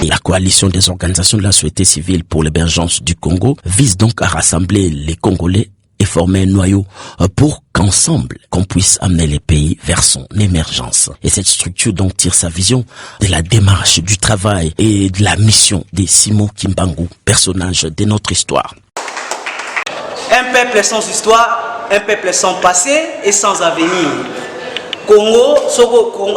La coalition des organisations de la société civile pour l'émergence du Congo vise donc à rassembler les Congolais et former un noyau pour qu'ensemble, qu'on puisse amener les pays vers son émergence. Et cette structure donc tire sa vision de la démarche, du travail et de la mission de Simon Kimbangu, personnage de notre histoire. Un peuple sans histoire, un peuple sans passé et sans avenir. Congo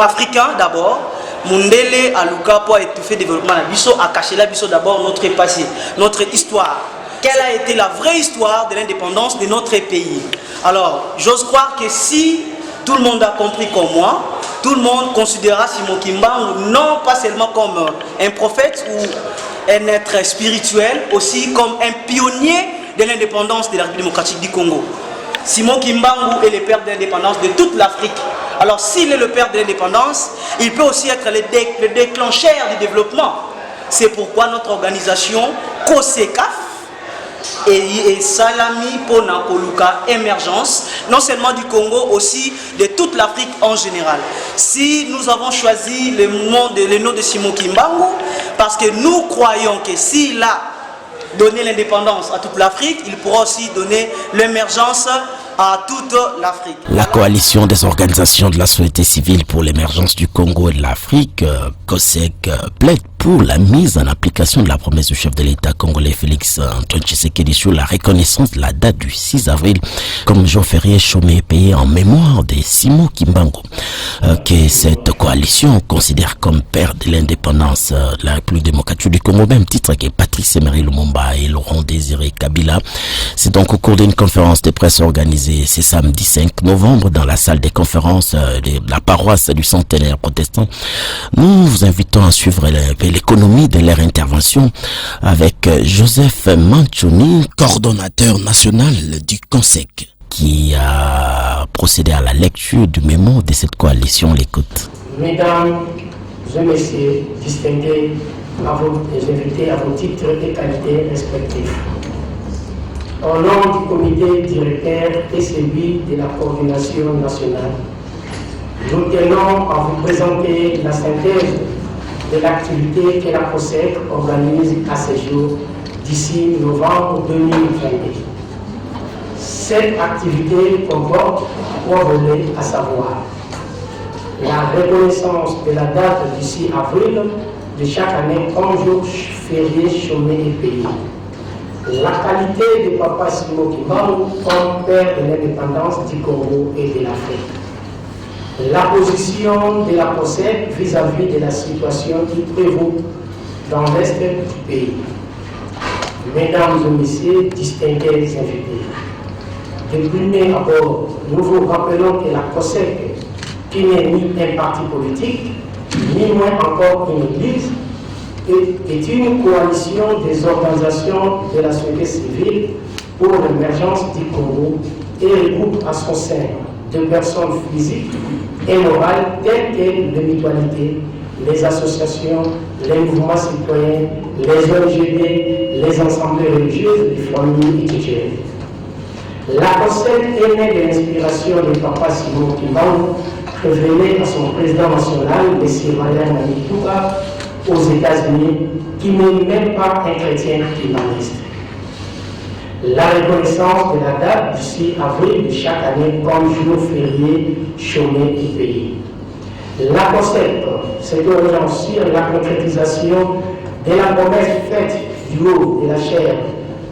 africain d'abord. Mundele a Luka pour étouffer le développement de Bisso, a caché la Bisso d'abord notre passé, notre histoire. Quelle a été la vraie histoire de l'indépendance de notre pays? Alors, j'ose croire que si tout le monde a compris comme moi, tout le monde considérera Simon Kimbangu non pas seulement comme un prophète ou un être spirituel, aussi comme un pionnier de l'indépendance de la République démocratique du Congo. Simon Kimbangu est le père de l'indépendance de toute l'Afrique. Alors s'il est le père de l'indépendance, il peut aussi être le déclencheur du développement. C'est pourquoi notre organisation COSECAF et Salami Ponakoluka émergence, non seulement du Congo, aussi de toute l'Afrique en général. Si nous avons choisi le nom de Simon Kimbangu, parce que nous croyons que s'il a donné l'indépendance à toute l'Afrique, il pourra aussi donner l'émergence à toute l'Afrique. La coalition des organisations de la société civile pour l'émergence du Congo et de l'Afrique, COSEC, plaide pour la mise en application de la promesse du chef de l'État congolais Félix Antoine Tshisekedi sur la reconnaissance de la date du 6 avril comme jour férié chômé et payé en mémoire de Simon Kimbangu, que cette coalition considère comme père de l'indépendance de la République démocratique du Congo, même titre que Patrice Emery Lumumba et Laurent Désiré Kabila. C'est donc au cours d'une conférence de presse organisée ce samedi 5 novembre dans la salle des conférences de la paroisse du centenaire protestant. Nous vous invitons à suivre l'économie de leur intervention avec Joseph Manchouni, coordonnateur national du COSEC, qui a procédé à la lecture du mémo de cette coalition. L'écoute. Mesdames et messieurs, distingués à vos invités à vos titres et qualités respectifs. Au nom du comité directeur et celui de la coordination nationale, nous tenons à vous présenter la synthèse de l'activité que la COSEC organise à ce jour d'ici novembre 2022. Cette activité comporte 3 volets, à savoir la reconnaissance de la date du 6 avril de chaque année comme jour férié chômé et payé, la qualité de Papa Simon Kimbangu comme père de l'indépendance du Congo et de l'Afrique, la position de la COSEC vis-à-vis de la situation qui prévaut dans l'Est du pays. Mesdames et messieurs, distingués invités, de premier abord, nous vous rappelons que la COSEC, qui n'est ni un parti politique, ni moins encore une église, est une coalition des organisations de la société civile pour l'émergence du Congo et regroupe à son sein de personnes physiques et morales telles que les mutualités, les associations, les mouvements citoyens, les ONG, les assemblées religieuses, les familles étudiantes. La COSEC est née de l'inspiration de Papa Simon Kimbangu, révélé à son président national, M. Valère Manitura, aux États-Unis, qui n'est même pas un chrétien humaniste. La reconnaissance de la date du 6 avril de chaque année comme jour férié, chômé et payé. La COSEC s'interrogeant sur la concrétisation de la promesse faite du haut de la chair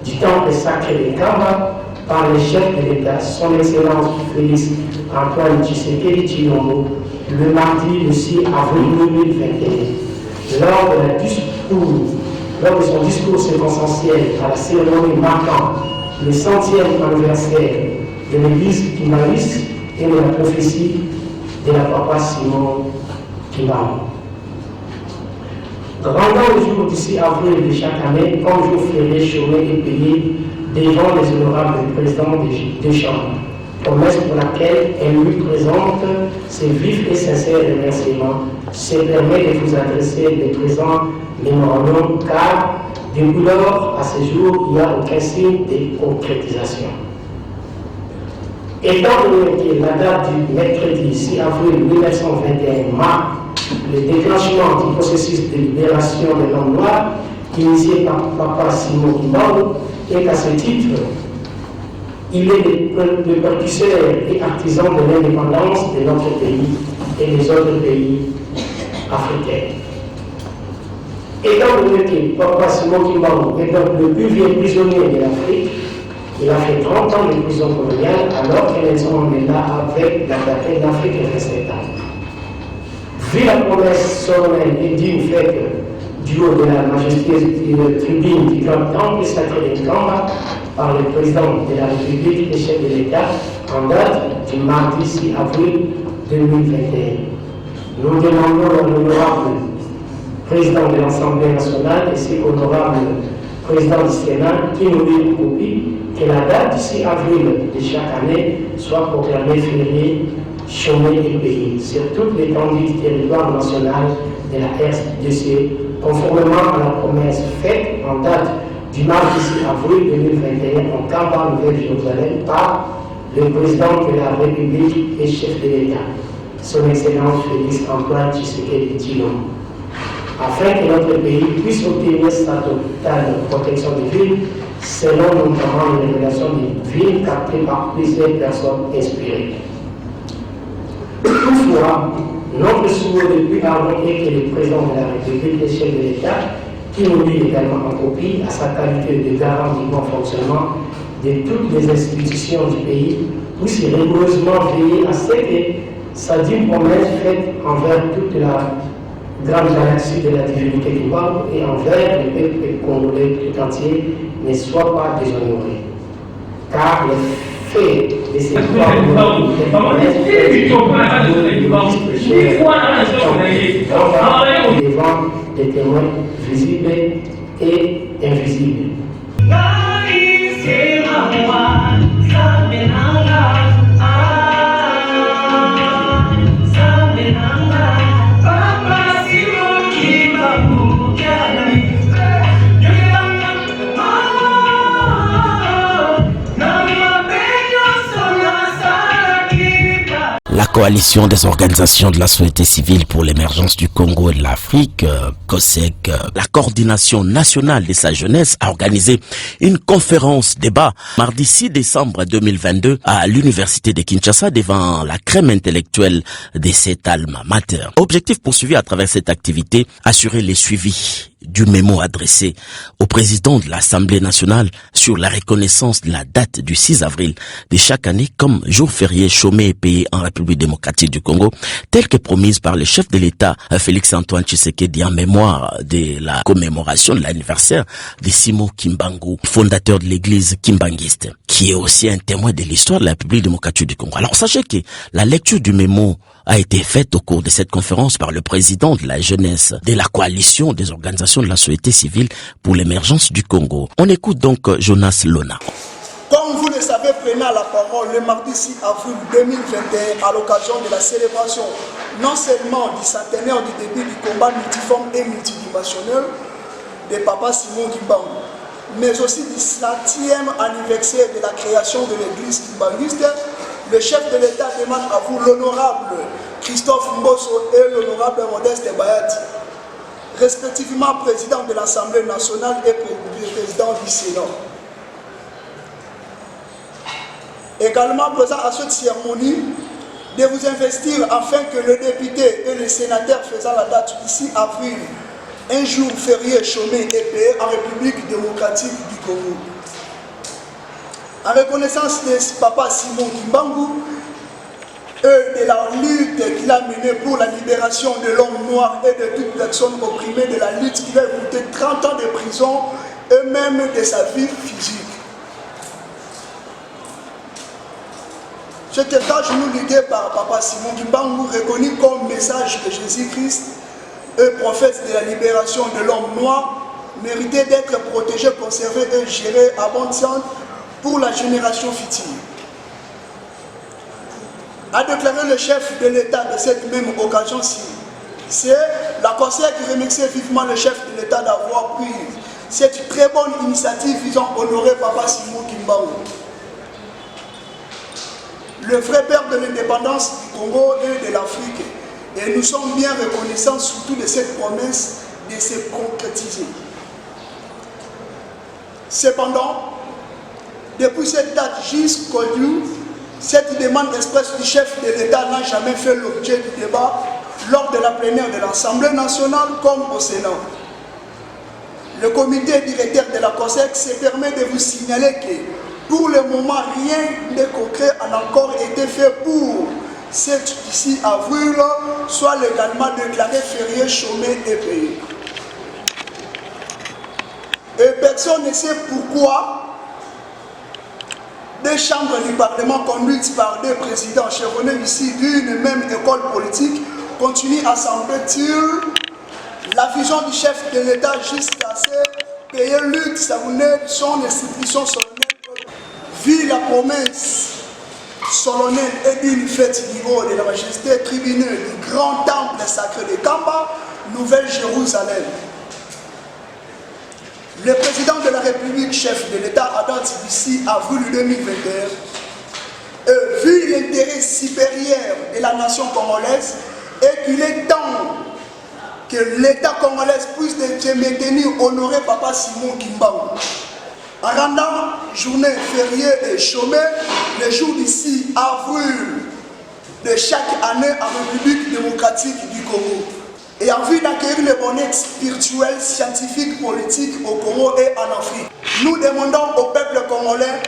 du temple sacré de Kamba par le chef de l'État, son Excellence Félix Antoine Tshisekedi Tshilombo, le mardi le 6 avril 2021, lors de son discours circonstanciel à la cérémonie marquant le 100e anniversaire de l'église Kimaris et de la prophétie de la Papa Simon Kimbangu. Rendant le jour du 6 avril de chaque année comme jour férié, chômé et payé devant les honorables présidents des chambres, promesse pour laquelle elle lui présente ses vifs et sincères remerciements, se permet de vous adresser les présents mémorandums car depuis lors à ce jour il n'y a aucun signe de concrétisation. Étant donné que la date du mercredi 6 avril 1921 marque le déclenchement du processus de libération des langues noires initié par Papa Simon Kimbangu et qu'à ce titre, il est le précurseur et artisan de l'indépendance de notre pays et des autres pays africains. Étant donné que Papa Simon Kimbangu est donc le plus vieux prisonnier de l'Afrique, il a fait 30 ans de prison coloniale alors que Nelson Mandela avait la bataille d'Afrique et 27 ans. Vu la promesse solennelle et digne faite du haut de la majestueuse tribune du grand temple sacré de Kamba par le président de la République et chef de l'État en date du mardi 6 avril 2021, nous demandons à l'honorable président de l'Assemblée nationale et si honorable président du Sénat qui nous dit une copie que la date du 6 avril de chaque année soit proclamée fériée, chômée et payée sur toute l'étendue du territoire national de la RDC, conformément à la promesse faite en date du mardi 6 avril 2021 en Kamba, Nouvelle-Jérusalem, par le président de la République et chef de l'État, son Excellence Félix Antoine Tshisekedi Tshilombo, afin que notre pays puisse obtenir sa totale protection des villes, selon notamment les révélations des villes captées par plusieurs personnes inspirées. Toutefois, notre souhait depuis avant est que le président de la République et chef de l'État, qui nous lit également en copie à sa qualité de garant du bon fonctionnement de toutes les institutions du pays, puisse rigoureusement veiller à ce que sa digne promesse faite envers toute la grande galaxie de la divinité du monde et envers le peuple congolais tout entier ne soit pas déshonoré. Car le fait de ces trois devant des témoins visibles et invisibles. La coalition des organisations de la société civile pour l'émergence du Congo et de l'Afrique, COSEC, la coordination nationale de sa jeunesse, a organisé une conférence débat mardi 6 décembre 2022 à l'université de Kinshasa devant la crème intellectuelle de cet alma mater. Objectif poursuivi à travers cette activité, assurer les suivis du mémo adressé au président de l'Assemblée nationale sur la reconnaissance de la date du 6 avril de chaque année comme jour férié chômé et payé en République démocratique du Congo, telle que promise par le chef de l'État Félix Antoine Tshisekedi en mémoire de la commémoration de l'anniversaire de Simon Kimbangu, fondateur de l'église kimbanguiste, qui est aussi un témoin de l'histoire de la République démocratique du Congo. Alors sachez que la lecture du mémo a été faite au cours de cette conférence par le président de la jeunesse de la coalition des organisations de la société civile pour l'émergence du Congo. On écoute donc Jonas Lona. Comme vous le savez, prenant la parole le mardi 6 avril 2021 à l'occasion de la célébration non seulement du centenaire du début du combat multiforme et multidimensionnel de Papa Simon Kimbangu, mais aussi du 100e anniversaire de la création de l'église kimbanguiste, le chef de l'État demande à vous l'honorable Christophe Mbosso et l'honorable Modeste Bayati, respectivement président de l'Assemblée nationale et président du Sénat. Également présent à cette cérémonie, de vous investir afin que le député et les sénateurs faisant la date du 6 avril, un jour férié chômé et payé en République démocratique du Congo. En reconnaissance de Papa Simon Kimbangu et de la lutte qu'il a menée pour la libération de l'homme noir et de toute personne opprimée, de la lutte qui va coûter 30 ans de prison et même de sa vie physique. Cet étage nous ligué par Papa Simon Kimbangu, reconnu comme message de Jésus-Christ et prophète de la libération de l'homme noir, méritait d'être protégé, conservé et géré à bon escient pour la génération future. A déclaré le chef de l'État de cette même occasion-ci. C'est la conseillère qui remerciait vivement le chef de l'État d'avoir pris cette très bonne initiative visant à honorer Papa Simon Kimbangu, le vrai père de l'indépendance du Congo et de l'Afrique, Et nous sommes bien reconnaissants surtout de cette promesse de se concrétiser. Cependant, depuis cette date jusqu'aujourd'hui, cette demande expresse du chef de l'État n'a jamais fait l'objet du débat lors de la plénière de l'Assemblée nationale comme au Sénat. Le comité directeur de la COSEC se permet de vous signaler que pour le moment, rien de concret n'a encore été fait pour 7 d'ici avril soit légalement déclaré férié, chômé et payé. Et personne ne sait pourquoi des chambres du Parlement conduites par des présidents chevronnés ici d'une même école politique continuent à sembler-il la vision du chef de l'État jusqu'à ce payer Luc Sabounet son institution solennelle. Vu la promesse solennelle et d'une fête du haut de la majesté tribunale du grand temple sacré de Kamba, Nouvelle-Jérusalem. Le président de la République, chef de l'État, à date d'ici avril 2021, vu l'intérêt supérieur de la nation congolaise et qu'il est temps que l'État congolais puisse se maintenir honoré Papa Simon Kimbangu. En rendant journée fériée et chômée, le jour d'ici avril de chaque année en République démocratique du Congo. Et en vue d'acquérir le bonheur spirituel, scientifique, politique au Congo et en Afrique, nous demandons au peuple congolais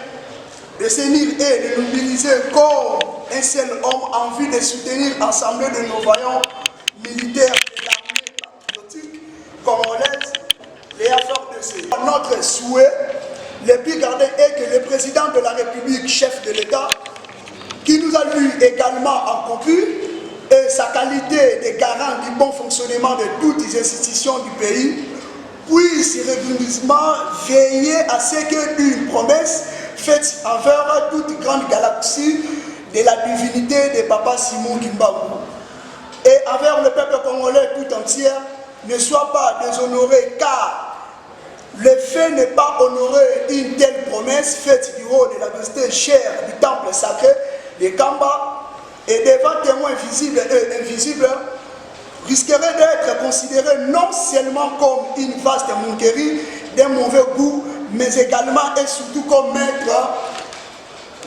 de s'unir et de nous mobiliser comme un seul homme en vue de soutenir l'ensemble de nos vaillants militaires de l'armée patriotique congolaise et FARDC. Notre souhait, le plus gardé, est que le président de la République, chef de l'État, qui nous a lu également en copie, et sa qualité de garant du bon fonctionnement de toutes les institutions du pays, puisse régulièrement veiller à ce qu'une promesse faite envers toute grande galaxie de la divinité de Papa Simon Kimbangu et envers le peuple congolais tout entier ne soit pas déshonoré, car le fait n'est pas honorer une telle promesse faite du haut de la majesté chère du temple sacré de Kamba et devant témoins visibles et invisibles, risquerait d'être considéré non seulement comme une vaste moquerie d'un mauvais goût, mais également et surtout comme mettre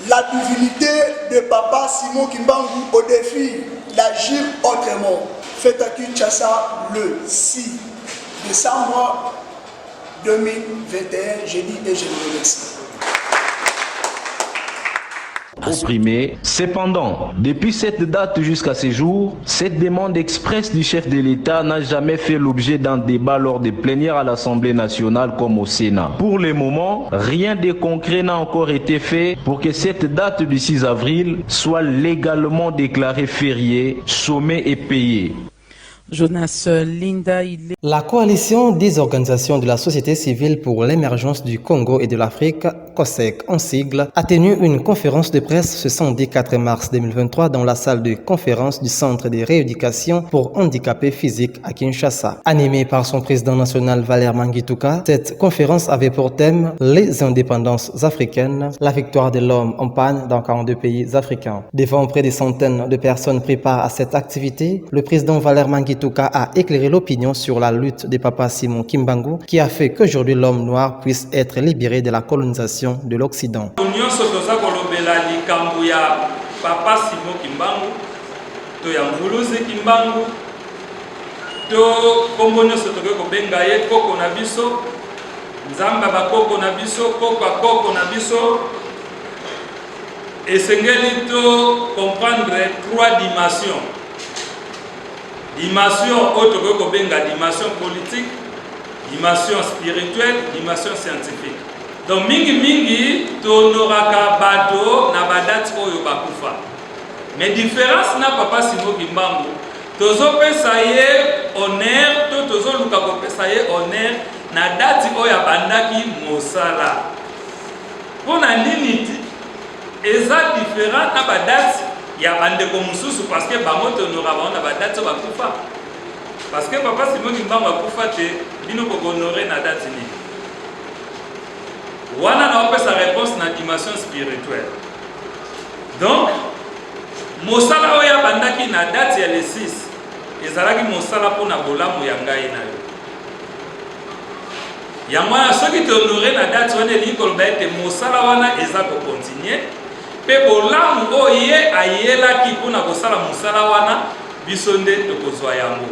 la divinité de Papa Simon Kimbangu au défi d'agir autrement. Faites à Kinshasa le 6 décembre 2021, je dis et je vous remercie. Exprimé. Cependant, depuis cette date jusqu'à ce jour, cette demande expresse du chef de l'État n'a jamais fait l'objet d'un débat lors des plénières à l'Assemblée nationale comme au Sénat. Pour le moment, rien de concret n'a encore été fait pour que cette date du 6 avril soit légalement déclarée fériée, chômée et payée. Jonas Linda. La coalition des organisations de la société civile pour l'émergence du Congo et de l'Afrique, COSEC en sigle, a tenu une conférence de presse ce samedi 4 mars 2023 dans la salle de conférence du Centre de rééducation pour handicapés physiques à Kinshasa. Animée par son président national Valère Mangituka, cette conférence avait pour thème les indépendances africaines, la victoire de l'homme en panne dans 42 pays africains. Devant près de centaines de personnes pris part à cette activité, le président Valère Mangituka a éclairé l'opinion sur la lutte de Papa Simon Kimbangu qui a fait qu'aujourd'hui l'homme noir puisse être libéré de la colonisation de l'Occident. Papa Simon Kimbangu, to ya Mvuluzi Kimbangu, to kombo nyonso tokoki kobenga ye koko na biso, nzamba bakoko na biso, koko na biso. Esengeli to comprendre trois dimensions. Dimension oyo kobenga dimension politique, dimension spirituelle, dimension scientifique. Donc mingi tonoraka bato na badati oyo bakufa. Mais différence na Papa Simon Kimbangu, tozo pesa ye honneur, tozo luka ko pesa ye honneur na dati oyo bandaki mosala. Pona nini eza différent na badati ya bandeko mususu parce que bango tonora bango na badati bakufa. Parce que Papa Simon Kimbangu akufa te bino ko honorer na dati ni. Wana na opesa réponse na dimension spirituelle. Donc mosala oya bandaki na date ya le 6 ezalaki mosala mpona bolamu ya ngai na yo yango wana soki tohonore na date wana elingi koloba ete mosala wana eza kokontinue mpe bolamu oyo ye ayelaki mpona kosala mosala wana biso nde tokozwa yango.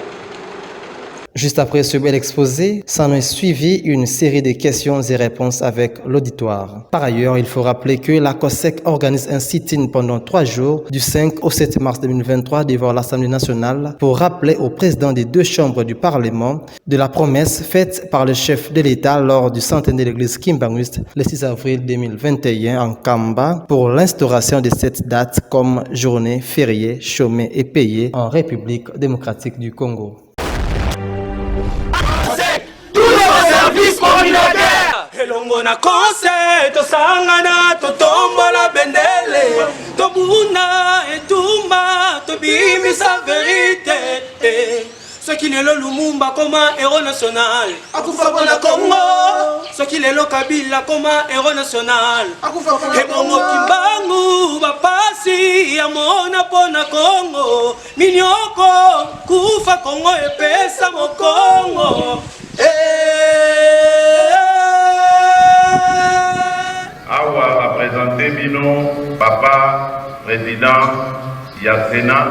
Juste après ce bel exposé, s'en est suivi une série de questions et réponses avec l'auditoire. Par ailleurs, il faut rappeler que la COSEC organise un sit-in pendant 3 jours, du 5 au 7 mars 2023, devant l'Assemblée nationale, pour rappeler au président des 2 chambres du Parlement de la promesse faite par le chef de l'État lors du centenaire de l'église kimbanguiste le 6 avril 2021 en Kamba pour l'instauration de cette date comme journée fériée, chômée et payée en République démocratique du Congo. Elongo na kose tosangana totombola bendele tobuna etumba tobimisa vérité soki lelo Lumumba koma héros national akufa mpona Congo soki lelo Kabila koma héros national ebongo Kimbangu bapasi ya mona mpona Congo minyoko kufa Congo epesa mokongo Awa représenté bino papa président ya Sénat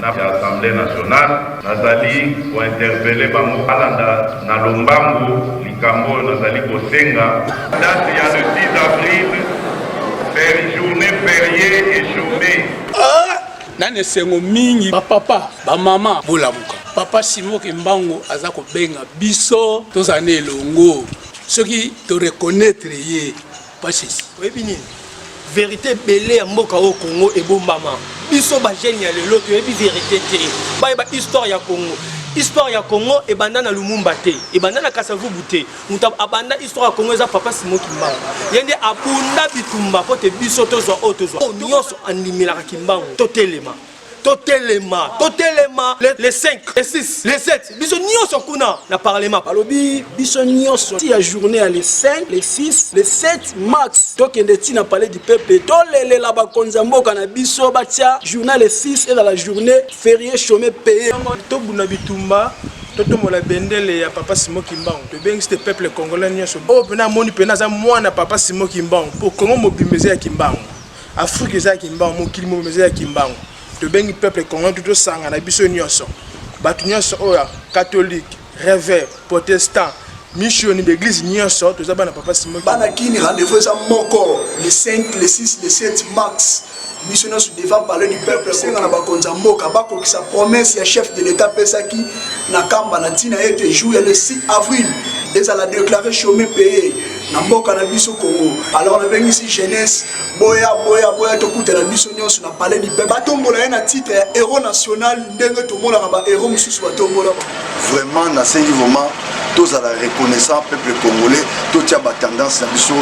na Assemblée nationale nazali ko interpeller bango alanda na lombango likambo nazali kosenga date ya le 10 avril faire journée fériée et chômée nane sengo mingi papa ba mama bolamuka papa Simon Kimbangu aza ko benga biso tozane elongo soki to reconnaître ye pasisi oyebi vérité belé ya mboka au Congo ebombama biso ba jeune ya lelo to yebi vérité te ba histoire ya Congo. Histoire ya Congo ebanda na Lumumba te ebanda na Kasavubu te muta abanda histoire ya Congo eza papa Simon Kimbangu yende abunda bitumba pote biso tozwa otozwa nyonso andimelaka Kimbangu totelema les 5 les 6 les 7 biso nyonso kuna na parlement alobi biso nyonso ti ya journée les 5 les 6 les 7 max tokende ti na palais du peuple tolelela bakonza mboka na biso batia journée les 6 et dans la journée férié chômé payé tobuna bitumba totomola bendele ya papa Simon Kimbangu tobengi ce peuple congolais nyonso o pena moni pena za mwana papa Simon Kimbangu pour Congo mobimeze ya Kimbangu Afrique za Kimbangu mokili mobimeze ya Kimbangu tobengi peuple congolais tout sanga na biso nyonso batu nyonso oya catholique réveil protestant mission d'église nyonso tozaba na papa Simon bana kini rendez-vous ça moko les 5 les 6 les 7 max mission nous devant parler du peuple senga na bakonza mboka bako ki sa promesse ya chef de l'état pesaki na kamba na tina ete jour le 6 avril ils allaient déclarer chômé payé na mboka na biso Congo. Alors on a ici jeunesse boya to kuta na biso nyonso na parler du peuple batombola na titre héros national ndenge to mona ba héros mususu batombola vraiment na sengi vraiment tous à la reconnaissance peuple congolais tout tia ba tendance na biso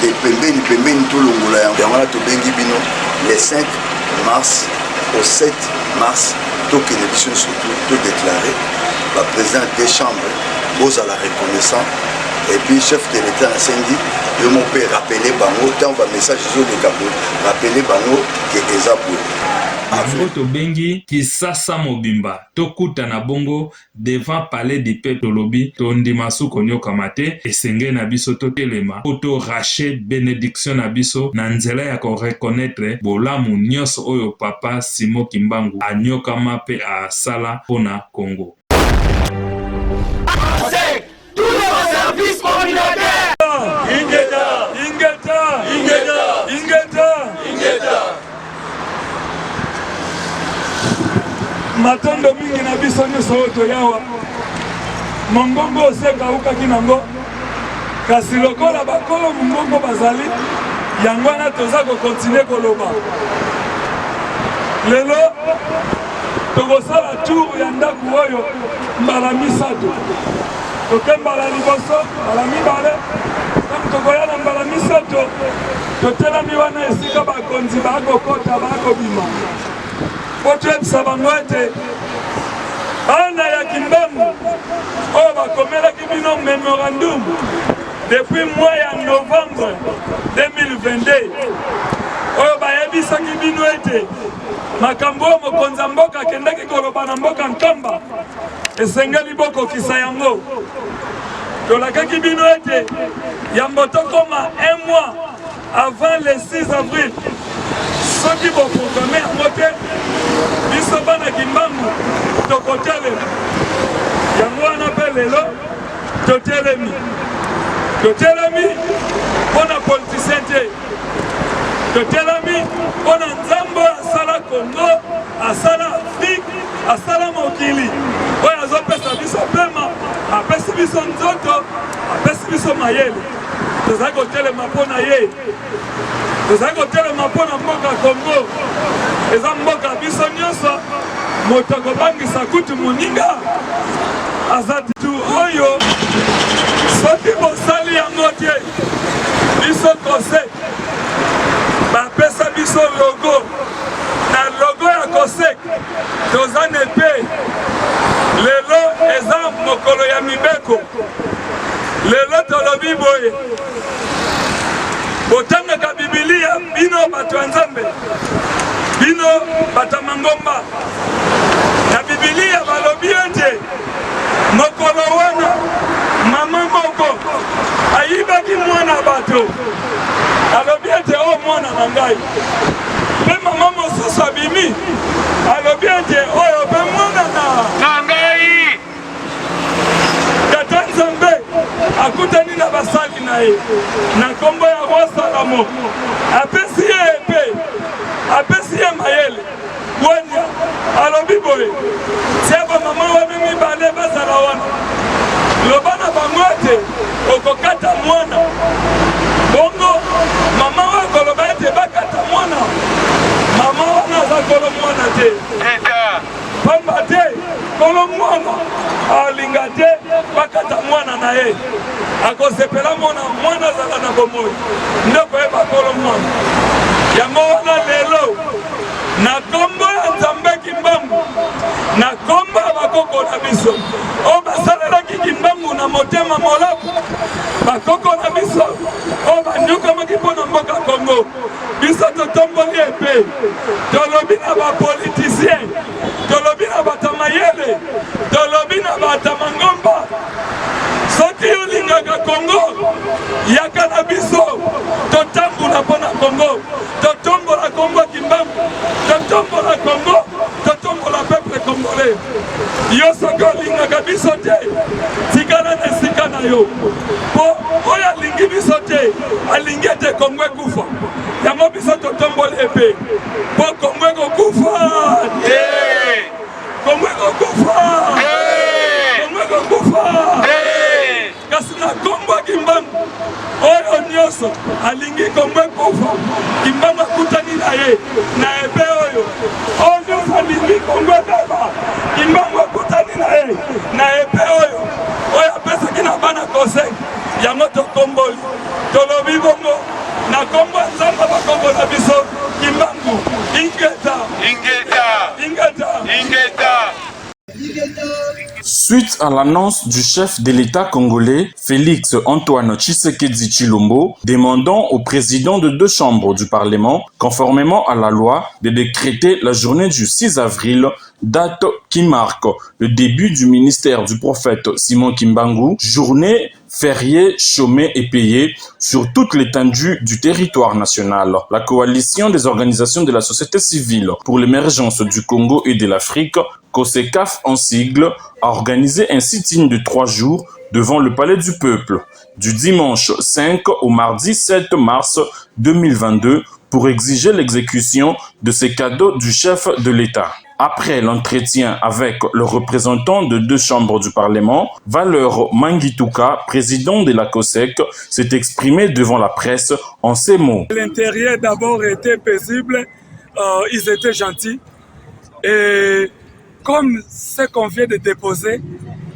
et pembeni to longola yango wana to bengi bino les 5 mars au 7 mars to que les biso surtout to déclarer la président des chambres aux à la reconnaissance et puis chef de l'état na sengi yo mon père rappeler bango tant ba message zo de Kabou rappeler bango que ezabou Avro tobengi Kisasa Mobimba tokuta na bongo devant palais du peuple lobby tondima su konyoka mate esenge na biso totelema auto racher bénédiction na biso na nzela ya ko reconnaître bolamu nyonso oyo papa Simon Kimbangu anyoka mape a sala pona Congo. Service communautaire Ingeta matondo mingi na biso nyonso toyawa mongongo oseka ukaki nango kasi lokola bakolo mongongo bazali yango wana toza kokontinue koloba lelo tokosala tour ya ndako oyo mbala misato toke mbala liboso mbala mibale kam tokoya na mbala misato totelami wana esika bakonzi bakokota bakobima po toyebisa bango ete bana ya Kimbangu oyo bakomelaki bino memorandum depuis mois ya novembre 2022 oyo bayebisaki bino ete makambo mokonza mboka akendaki koloba na mboka nkamba esengeli bokokisa yango tolakaki bino ete yambo tokoma un mois avant le 6 avril soki boprograme yango te biso bana kimbangu tokotelema yango wana mpe lelo totelemi mpona politicien te totelemi mpona nzambe asala Congo asala Afrique asala mokili oyo azopesa biso pema apesi biso nzoto apesi biso mayele tozali kotelema mpona ye tozali kotelema mpona mboka Congo eza mboka biso nyonso moto akobangisa kutu moninga aza tu oyo soki bosali yango te biso COSEC bapesa biso logo na logo ya COSEC toza nepe lelo eza mokolo ya mibeko lelo tolobi boye botangaka bibilia bino bato ya nzambe bino bato ya mangomba na bibilia balobi ete mokolo wana mama moko ayibaki mwana bato alobi ete o mwana na ngai mpe mama mosusu abimi alobi ete oyo mpe mwana na ngai tata nzambe akutani na basali na ye na nkombo ya roi Salomo apesi ye epe apesi ye mayele wenya alobi boye tia bamama wana mibale bazala wana loba na bango ete okokata mwana bongo mama wana koloba ete bakata mwana mama wana aza kolo mwana te pamba te kolo mwana alinga te bakata mwana na ye akosepela mwana azala na bomoi nde koyeba kolo mwana yango wana lelo na kombo ya nzambe kimbangu na kombo ya bakoko na biso oyo basalelaki kimbangu na motema molaku bakoko na biso oyo banyukamaki mpo na mboka Congo biso totomboli epe tolobi na bapolitisien tolobi na bato mayele tolobi na bato mangomba soki olingaka Congo yaka na biso totambola mpo na Congo totombola Congo kimbangu totombola Congo totombola peuple congolais yo soki olingaka biso te tikala na esika na yo mpo oyo alingi biso te alingi ete Congo ekufa yango biso totomboli epe mpo Congo ekokufa te Congo ekokufa Congo ekokufa kasi na kombo kimbangu oyo nyonso alingi Congo ekufa kimbangu akutani na ye na epe oyo nyonso alingi Congo ebeba kimbangu akutani na ye na epe oyo apesaki na bana COSEC yango tokomboli tolobi bongo na kombo nzambe bakombo na biso kimbangu ingeta Suite à l'annonce du chef de l'État congolais, Félix Antoine Tshisekedi Tshilombo, demandant au président de 2 chambres du Parlement, conformément à la loi, de décréter la journée du 6 avril, date qui marque le début du ministère du prophète Simon Kimbangu, journée fériée, chômée et payée sur toute l'étendue du territoire national. La coalition des organisations de la société civile pour l'émergence du Congo et de l'Afrique, COSECAF en sigle, a organisé un sit-in de 3 jours devant le Palais du Peuple, du dimanche 5 au mardi 7 mars 2022, pour exiger l'exécution de ces cadeaux du chef de l'État. Après l'entretien avec le représentant de 2 chambres du Parlement, Valeur Mangituka, président de la COSEC, s'est exprimé devant la presse en ces mots. L'intérieur d'abord était paisible, ils étaient gentils. Et comme ce qu'on vient de déposer,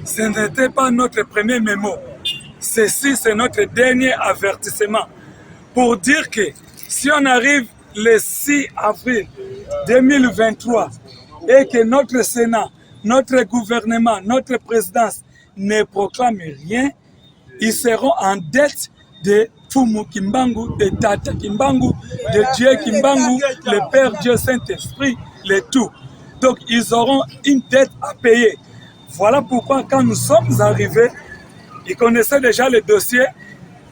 ce n'était pas notre premier mémo. Ceci, c'est notre dernier avertissement pour dire que si on arrive le 6 avril 2023 et que notre Sénat, notre gouvernement, notre présidence ne proclament rien, ils seront en dette de Fumu Kimbangu, de Tata Kimbangu, de Dieu Kimbangu, le Père Dieu Saint-Esprit, les tout. Donc ils auront une dette à payer. Voilà pourquoi quand nous sommes arrivés, ils connaissaient déjà le dossier,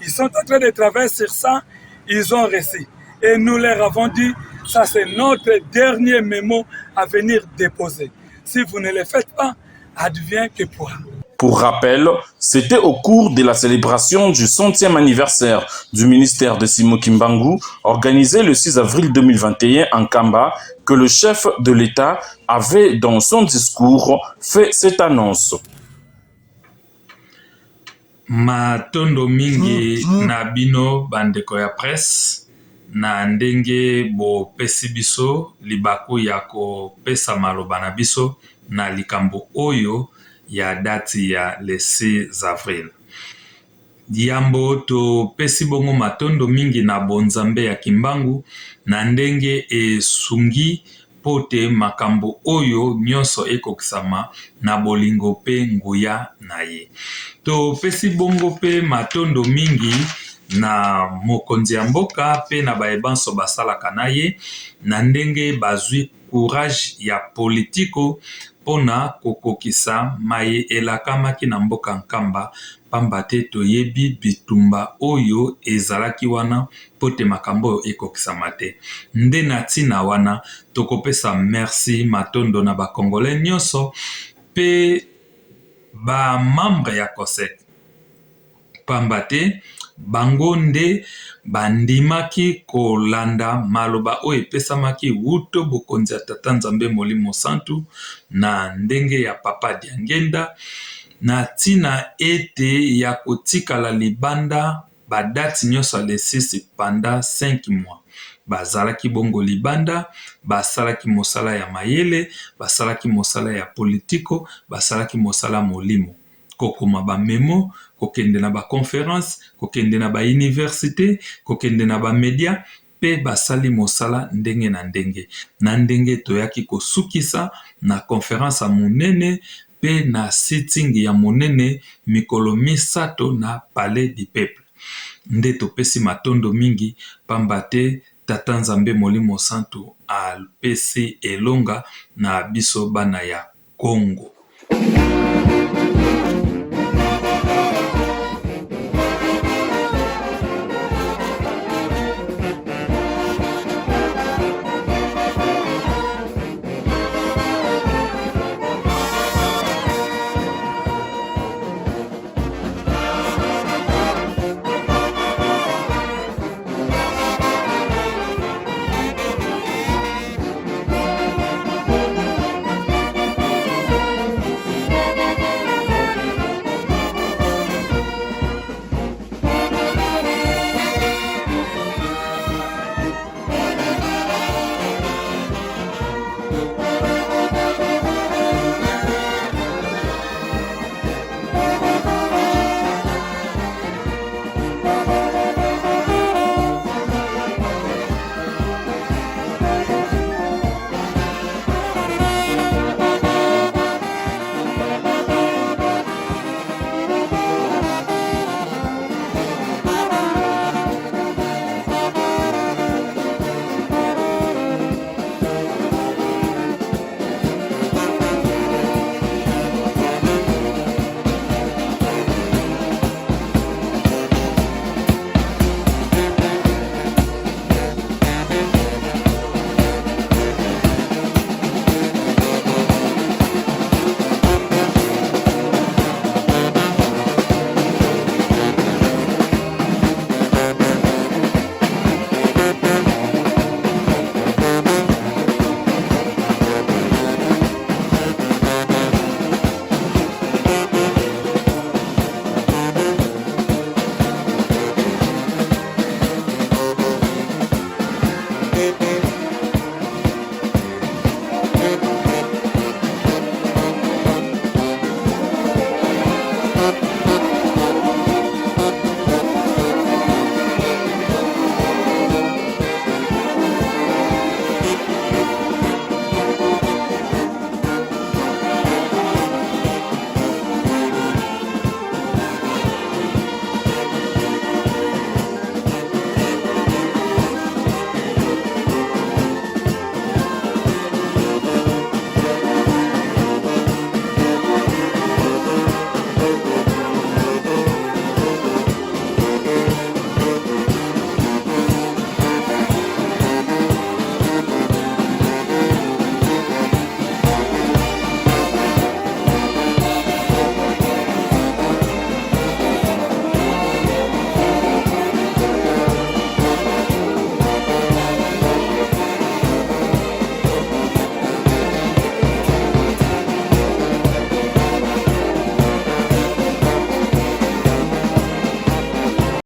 ils sont en train de travailler sur ça, ils ont reçu. Et nous leur avons dit, ça c'est notre dernier mémo à venir déposer. Si vous ne le faites pas, advient que pourra. Pour rappel, c'était au cours de la célébration du 100e anniversaire du ministère de Simon Kimbangu, organisé le 6 avril 2021 en Kamba, que le chef de l'État avait dans son discours fait cette annonce. Matondo mingi na bino bandeko ya presse na ndenge bo pesi biso libaku ya ko pesa maloba na biso na likambo oyo ya dati ya le 6 avril. Diambo to pesi bongo matondo mingi na bonzambe ya Kimbangu na ndenge esungi pote makambo oyo nyonso ekokisama na bolingo pe nguya na ye. To pesi bongo pe matondo mingi na mokonzi ya mboka pe na baebanso basalaka na ye na ndenge bazwi courage ya politiko pona kokokisa maye elakamaki na mboka nkamba pamba te toyebi bitumba oyo ezalaki wana pote makambo oyo ekokisama te. Nde na ntina wana tokopesa merci matondo na bakongole nyonso pe ba membre ya COSEC pamba te bango nde bandimaki kolanda maloba oyo epesamaki wuto bokonzi ya tata Nzambe Molimo Santu na ndenge ya papa Diangenda na tina ete ya kotikala libanda badati nyonso le 6 pendant 5 mois. Bazalaki bongo libanda, basalaki mosala ya mayele, basalaki mosala ya politiko, basalaki mosala molimo. Kokoma ba memo, kokende na ba conférence, kokende na ba université, kokende na ba media, pe basali mosala ndenge na ndenge. Na ndenge toyaki kosukisa na conférence a monene, pe na sitting ya monene mikolo misato na Palais du Peuple. Nde topesi matondo mingi pamba te tata Nzambe Molimo Santu alpesi elonga na biso bana ya Congo.